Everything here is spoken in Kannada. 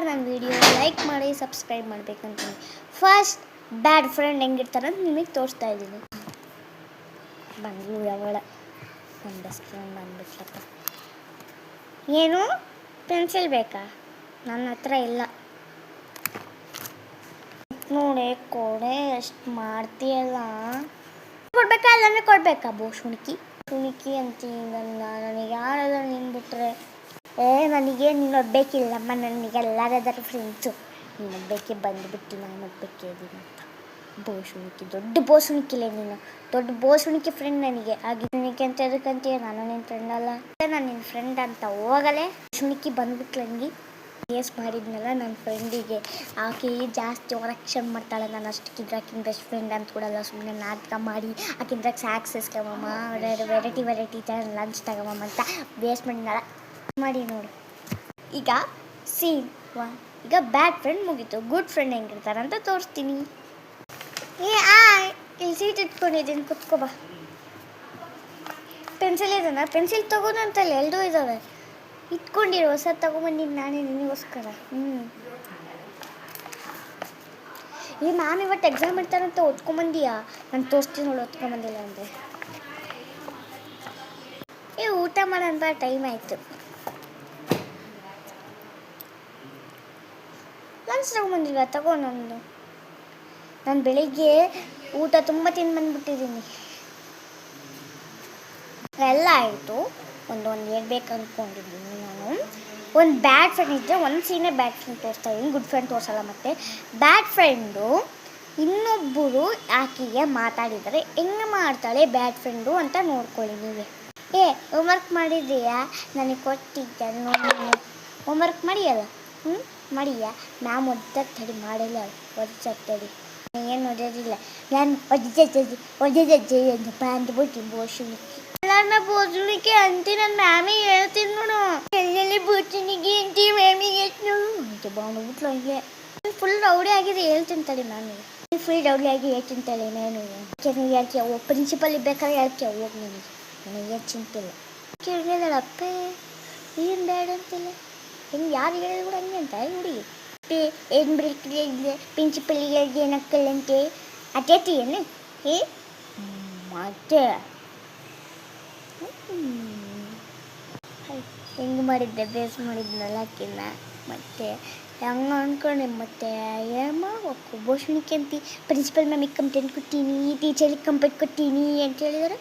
ನನ್ನ ವಿಡಿಯೋ ಲೈಕ್ ಮಾಡಿ ಸಬ್ಸ್ಕ್ರೈಬ್ ಮಾಡಬೇಕಂತೀನಿ. ಫಸ್ಟ್ ಬ್ಯಾಡ್ ಫ್ರೆಂಡ್ ಹೆಂಗಿರ್ತಾರೆ ಅಂತ ನಿಮಗೆ ತೋರಿಸ್ತಾ ಇದ್ದೀನಿ. ಬಂದು ಯಾವಳ ನನ್ನ ಬೆಸ್ಟ್ ಫ್ರೆಂಡ್ ಬಂದ್ಬಿಟ್ಲಪ್ಪ. ಏನು ಪೆನ್ಸಿಲ್ ಬೇಕಾ? ನನ್ನ ಹತ್ರ ಇಲ್ಲ. ನೋಡಿ ಕೊಡೆ ಎಷ್ಟು ಮಾಡ್ತೀಯಲ್ಲ. ಕೊಡ್ಬೇಕಾ ಅಲ್ಲಂದ್ರೆ ಕೊಡ್ಬೇಕಾ? ಶುಣಿಕಿ ಅಂತೀನಿ. ನನಗೆ ಯಾರಾದ್ರೂ ನಿನ್ಬಿಟ್ರೆ ನನಗೆ ನೀನು ಒಬ್ಬೇಕಿಲ್ಲಮ್ಮ, ನನಗೆ ಎಲ್ಲಾರಾದರೂ ಫ್ರೆಂಡ್ಸು. ನೀನು ಒಬ್ಬಕ್ಕೆ ಬಂದುಬಿಟ್ಟು ನಾನು ಒಬ್ಬಕ್ಕೆ ಇದ್ದೀನಿ ಅಂತ. ದೊಡ್ಡ ಬೋಸುಣಿಕಿಲ್ಲ ನೀನು, ದೊಡ್ಡ ಬೋಸುಣಿಕಿ ಫ್ರೆಂಡ್ ನನಗೆ. ಹಾಗೆ ಶುಣಿಕಿ ಅಂತ ಎದಕ್ಕಂತೀಯ? ನಾನು ನಿನ್ನ ಫ್ರೆಂಡ್ ಅಲ್ಲ, ನಾನು ನಿನ್ನ ಫ್ರೆಂಡ್ ಅಂತ ಹೋಗಲೇ. ಶುಣಿಕಿ ಬಂದ್ಬಿಟ್ಲು ನನಗೆ ಕೇಸ್ ಮಾಡಿದ್ನಲ್ಲ ನನ್ನ ಫ್ರೆಂಡಿಗೆ. ಆಕೆ ಜಾಸ್ತಿ ಓವರಾಕ್ಷನ್ ಮಾಡ್ತಾಳೆ. ನಾನು ಅಷ್ಟಕ್ಕಿದ್ರೆ ಆಕಿನ ಬೆಸ್ಟ್ ಫ್ರೆಂಡ್ ಅಂತ ಕೊಡಲ್ಲ. ಸುಮ್ಮನೆ ನಾಟಕ ಮಾಡಿ ಆಕಿಂದ್ರೆ ಸ್ಯಾಕ್ಸ್ ಇಸ್ಕೊಮ್ಮ, ವೆರೈಟಿ ಥರ ಲಂಚ್ ತಗೊಮ್ಮ ಅಂತ ವೇಸ್ಟ್ ಮಾಡಿ ನೋಡು. ಈಗ ಸೀನ್ 1. ಈಗ ಬ್ಯಾಡ್ ಫ್ರೆಂಡ್ ಮುಗೀತು. ಗುಡ್ ಫ್ರೆಂಡ್ ಹೆಂಗಿರ್ತಾರೆ ಅಂತ ತೋರಿಸ್ತೀನಿ. ಇಲ್ಲಿ ಸೀಟ್ ಇಟ್ಕೊಂಡಿದ್ದೀನಿ, ಕುತ್ಕೋಬಾ. ಪೆನ್ಸಿಲ್ ಇದನ್ನ ಪೆನ್ಸಿಲ್ ತಗೋದು ಅಂತಲ್ಲ, ಎಲ್ಲರೂ ಇದ್ದಾವೆ. ಇಟ್ಕೊಂಡಿರೋ ಹೊಸ ತಗೊಂಬಂದಿದ್ದು ನಾನೇ ನಿನಗೋಸ್ಕರ. ನಾನು ಇವತ್ತು ಎಕ್ಸಾಮ್ ಇರ್ತಾರಂತ ಓದ್ಕೊಂಬಂದೀಯಾ? ನಾನು ತೋರಿಸ್ತೀನಿ ನೋಡು, ಓದ್ಕೊಂಬಂದಿಲ್ಲ ಅಂದರೆ. ಊಟ ಮಾಡೋಂಥ ಟೈಮ್ ಆಯಿತು. ಲಂಚ್ ತಗೊಂಬಂದಿಲ್ವ? ತಗೋ ನಂದು. ನಾನು ಬೆಳಿಗ್ಗೆ ಊಟ ತುಂಬ ತಿಂದು ಬಂದುಬಿಟ್ಟಿದ್ದೀನಿ. ಎಲ್ಲ ಆಯಿತು. ಒಂದು ಹೇಳ್ಬೇಕು ಅಂದ್ಕೊಂಡಿದ್ದೀನಿ ನಾನು. ಒಂದು ಬ್ಯಾಡ್ ಫ್ರೆಂಡ್ ಇದ್ದರೆ ಒಂದು ಸೀನೇ ಬ್ಯಾಡ್ ಫ್ರೆಂಡ್ ತೋರಿಸ್ತಾ ಇದ್ದೀನಿ, ಗುಡ್ ಫ್ರೆಂಡ್ ತೋರಿಸಲ್ಲ. ಮತ್ತು ಬ್ಯಾಡ್ ಫ್ರೆಂಡು ಇನ್ನೊಬ್ಬರು ಆಕೆಗೆ ಮಾತಾಡಿದರೆ ಹೆಂಗೆ ಮಾಡ್ತಾಳೆ ಬ್ಯಾಡ್ ಫ್ರೆಂಡು ಅಂತ ನೋಡ್ಕೊಳ್ಳಿ ನೀವೇ. ಹೋಮ್ವರ್ಕ್ ಮಾಡಿದ್ದೀಯಾ? ನನಗೆ ಕೊಟ್ಟಿದ್ದೆ ನೋಡಿ. ಹೋಮ್ವರ್ಕ್ ಮಾಡಿಯಲ್ಲ? ಮಾಡಿಯಾ? ಮ್ಯಾಮ್ ತಡಿ ಮಾಡಿಲ್ಲ, ತಡಿ. ಏನು ಓದೋದಿಲ್ಲ ನಾನು. ಒದ್ದಜ್ಜೆ ಅಂತ ಅಂದ್ಬಿಟ್ಟು ಬೋಸುಣಿಕಿ. ಎಲ್ಲರನ್ನ ಬೋಸುಣಿಕಿ ಅಂತಿ ನನ್ನ ಮ್ಯಾಮಿಗೆ ಹೇಳ್ತೀನಿ ನೋಡು. ಎಲ್ಲೆಲ್ಲಿ ಬೋಸುಣಿಕಿ ಅಂತಿ ಮ್ಯಾಮಿಗೆ ಅಂತ ಬಂದ್ಬಿಟ್ಲು. ಹಂಗೆ ಫುಲ್ ರೌಡಿ ಆಗಿದೆ. ಹೇಳ್ತೀನಿ ತಡಿ ಮ್ಯಾಮಿಗೆ. ಫುಲ್ ರೌಡಿ ಆಗಿ ಹೇಳ್ತೀನಿ ತಡಿ ಮ್ಯಾಮಿಗೆ. ನೀವು ಹೇಳ್ತೀಯ ಹೋಗಿ, ಪ್ರಿನ್ಸಿಪಲ್ ಬೇಕಾದ್ರೆ ಹೇಳ್ತೀಯ ಹೋಗಿ. ನನಗೆ ಚಿಂತಿಲ್ಲ. ಕೇಳಿದಳಪ್ಪ ಏನು ಬೇಡ ಅಂತಿಲ್ಲ. ಹೆಂಗೆ ಯಾರು ಹೇಳಿದ್ರು ಕೂಡ ಹಂಗೆ ಅಂತ ಹುಡುಗಿ. ಏನು ಬಿಡ್ತಿದೆ ಪ್ರಿನ್ಸಿಪಲ್ಗೆ ಏನಕ್ಕಲ್ಲಂತೆ ಅದೇನು ಮತ್ತೆ ಹೆಂಗೆ ಮಾಡಿದ್ದೆ ಬೇಸ್ ಮಾಡಿದ್ನಲ್ಲ ಆಕಿನ್ನ. ಮತ್ತೆ ಹೆಂಗೆ ಅಂದ್ಕೊಂಡೆ. ಮತ್ತೆ ಏನು ಮಾಡಬೇಕು? ಬೋಸುಣಿಕೆ ಅಂತಿ. ಪ್ರಿನ್ಸಿಪಲ್ ಮ್ಯಾಮಿಗೆ ಕಂಪ್ಲೇಂಟ್ ಕೊಟ್ಟೀನಿ, ಟೀಚರಿಗೆ ಕಂಪ್ಲೇಂಟ್ ಕೊಟ್ಟೀನಿ ಅಂತ ಹೇಳಿದಾರೆ.